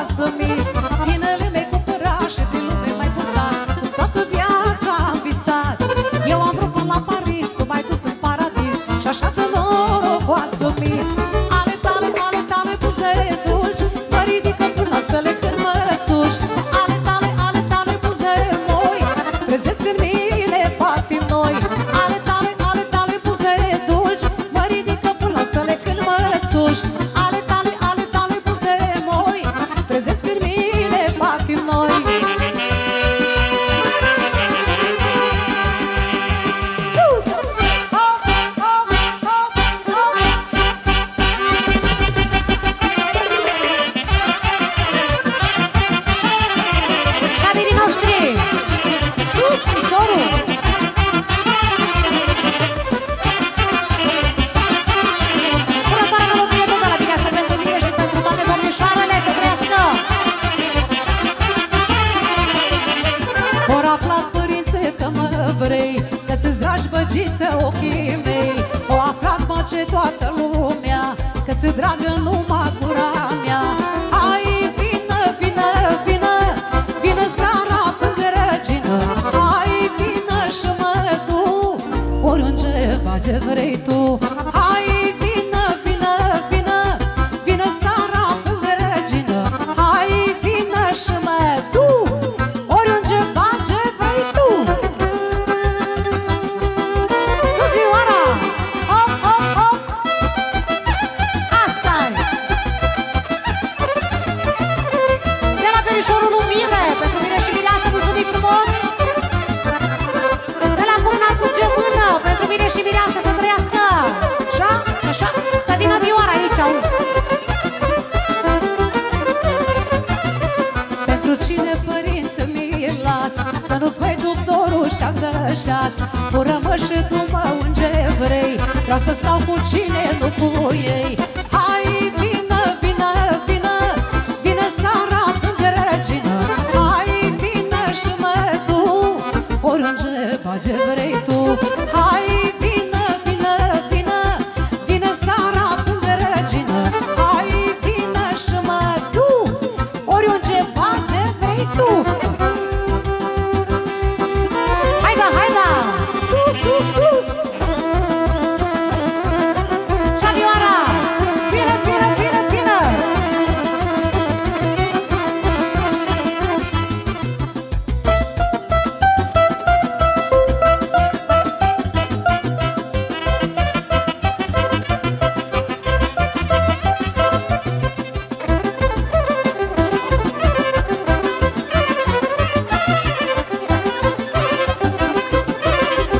lasă mis. Inele mei cumpărat și prin lume mai purtat, cu toată viața am visat. Eu am vrut până la Paris, tu m-ai dus în paradis și așa de norocoasă mis. Ale tale buzele dulci mă ridică până la stele când mă țuși. Ale tale buzele moi trezesc în mine patim noi. Ale tale buzele dulci mă ridică până la stele când mă țuși. Ale tale buzele moi trezesc în mine patim noi. Sus! Hop, hop, hop, hop! Șabirii noștri! Sus, mișorul! Următoarea melodie bună la viață pentru mine și pentru toate domnișoarele, să trăiască! Ori aflat părințe că mă vrei, că ți-s dragi băgiță ochii mei. O aflat mă ce toată lumea, că ți-e dragă numai gura mea. Hai, vină, vină, vină, vină seara lângă răgină. Hai, vină și mă du oriunde ce vrei tu. Hai, vină, vină, vină, vină seara lângă răgină. Hai, vină și mă du oriunde ce vrei tu. Suzioara! Hop, hop, hop! Asta-i! De la verișorul lui Mire, pentru mine și Mireasa, mulțumim frumos! De la cumnațul Gemână, pentru mine și Mireasa, să trăiască! Așa, așa, să vină vioara aici, auzi! Pentru cine părinți mi-i las, să nu-ți vei doctorul și-ați dă șas. Fură-mă și tu mă unde vrei, vreau să stau cu cine, nu cu ei. Hai, vină, vină, vină, vină seara lângă răgină. Hai, vină și mă du oriunde ce vrei tu. Hai, vină, vină, vină, vină seara lângă răgină. Hai, vină și mă du oriunde ce vrei tu. Haida, haida! Sus, sus, sus! Șabioara! Vină, vină, vină, vină!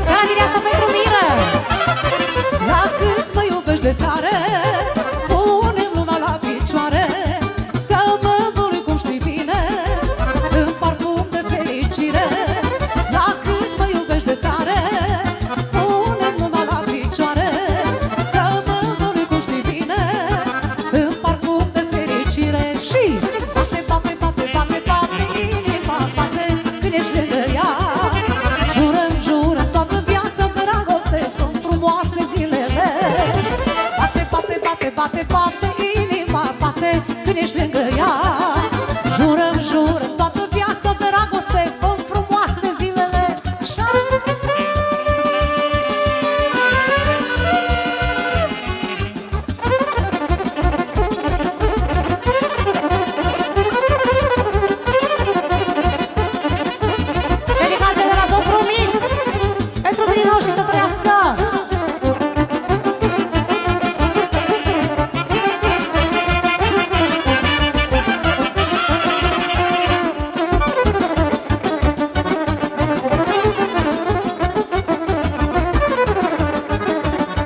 De la Mireasa pentru Miră! La cât mă iubești de tare, pune-mi luna la picioare, să mă învălui cum știi bine în parfum de fericire. La cât mă iubești de tare, pune-mi luna la picioare, să mă învălui cum știi bine în parfum de fericire. Și bate, bate, bate, bate, bate, inima bate când ești lângă ea. Jurăm, jurăm toată viața dragoste, în frumoase zilele. Bate, bate, bate, bate, bate, inima bate când ești lângă ea. Jurăm, jurăm toată viața dragoste, în frumoase zilele. Așa! Dedicație de la Sopru Mic pentru Mirino și să trăiască!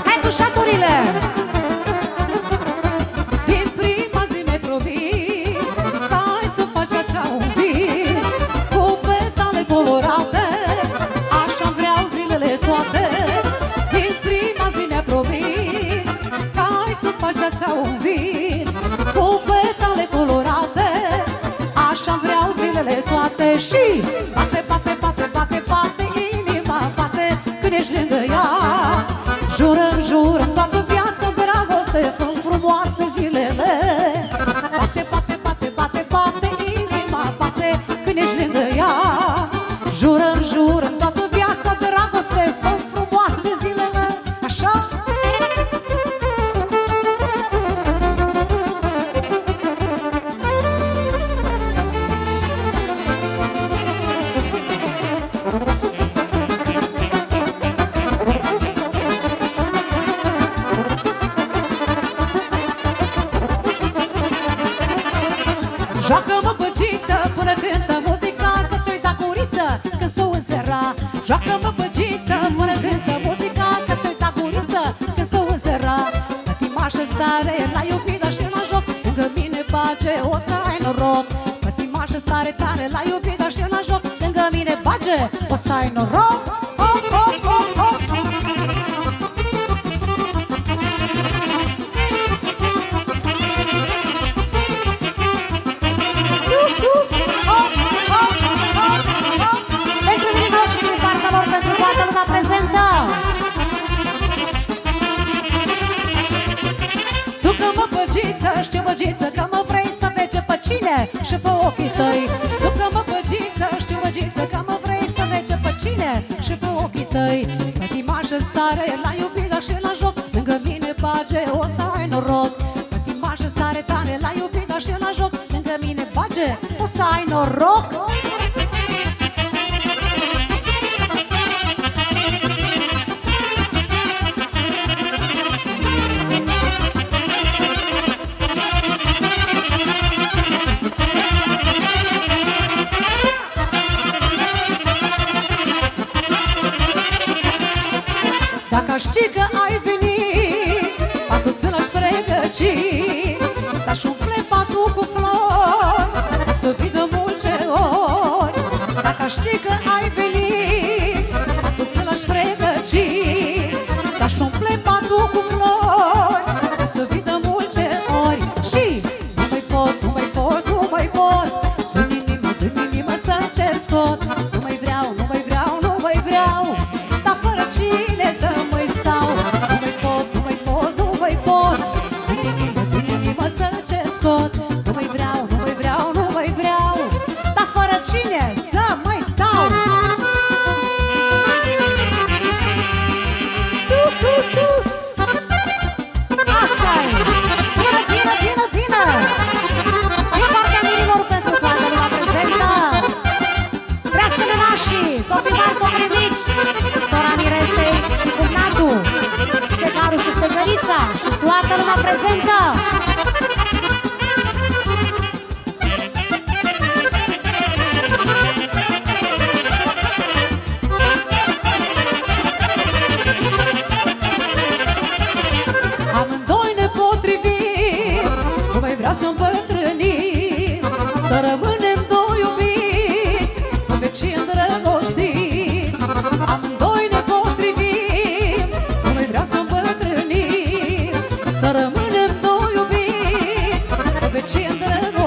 Hai cu șaturile! Din prima zi mi-ai promis că ai să faci viața un vis, cu petale colorate, așa-mi vreau zilele toate. Din prima zi mi-ai promis că ai să faci viața un vis, cu petale colorate, așa-mi vreau zilele toate. Și bate, bate, bate, bate, bate, inima bate când ești lângă ea. Jurăm, jurăm toată viața dragoste, în frumoase zilele. Bate, bate, bate, bate, bate, Joacă-mă băgiță până cântă muzica, că ți-o-i da curiță când s-o înzera. Joacă-mă băgiță până cântă muzica, că ți-o-i da curiță când s-o înzera. Pătimașă stare la iubită și la joc, lângă mine bage, o să ai noroc. Pătimașă stare tare la iubită și la joc, lângă mine bage, o să ai noroc. Hop, hop, hop, hop. Sus, sus, hop, hop, hop, hop. Pentru mine și din partea lor, pentru toată lumea prezentă. Țucă-mă băgiță, știu băgiță, că mă vrei să vege pe cine și pe ochii tăi. Țucă-mă băgiță, știu băgiță, că mă vrei să vege pe cine și pe ochii tăi. Pătimașă stare la iubită și la joc, lângă mine bage, o să ai noroc. Pătimașă stare tare la iubită și la joc, lângă mine bage, o să ai noroc. Dacă știi că ai venit, patul ți-l-aș pregăci, ți-aș umple patul cu flori, să vii de multe ori. Dacă știi că ai venit, patul ți-l-aș pregăci, ți-aș umple patul cu flori, să vii de multe ori. Și nu mai pot, nu mai pot, nu mai pot, dă-mi inimă să-mi cer scot. Nu mai vreau, nu mai vreau, nu mai vreau, dar fără cine să mai stau. Nu mai pot, nu mai pot, nu mai pot, dă-mi inimă să-mi cer scot. Nu mai vreau, nu mai vreau, nu mai vreau, dar fără cine să mai stau. Sus, sus, sus! Asta-i! Bine, bine, bine, bine! Din partea mirilor pentru toată lumea prezentă. Trească nenașii, sopii mari, sopii mici, sora Miresei și cumnatul, stegarul și stegărița și toată lumea prezentă. Amândoi ne potrivim, nu mai vrea să îmbătrânim, să rămânem doi iubiți, în vecii îndrăgostiți. Amândoi ne potrivim, nu mai vrea să îmbătrânim, să rămânem doi iubiți, în vecii îndrăgostiți.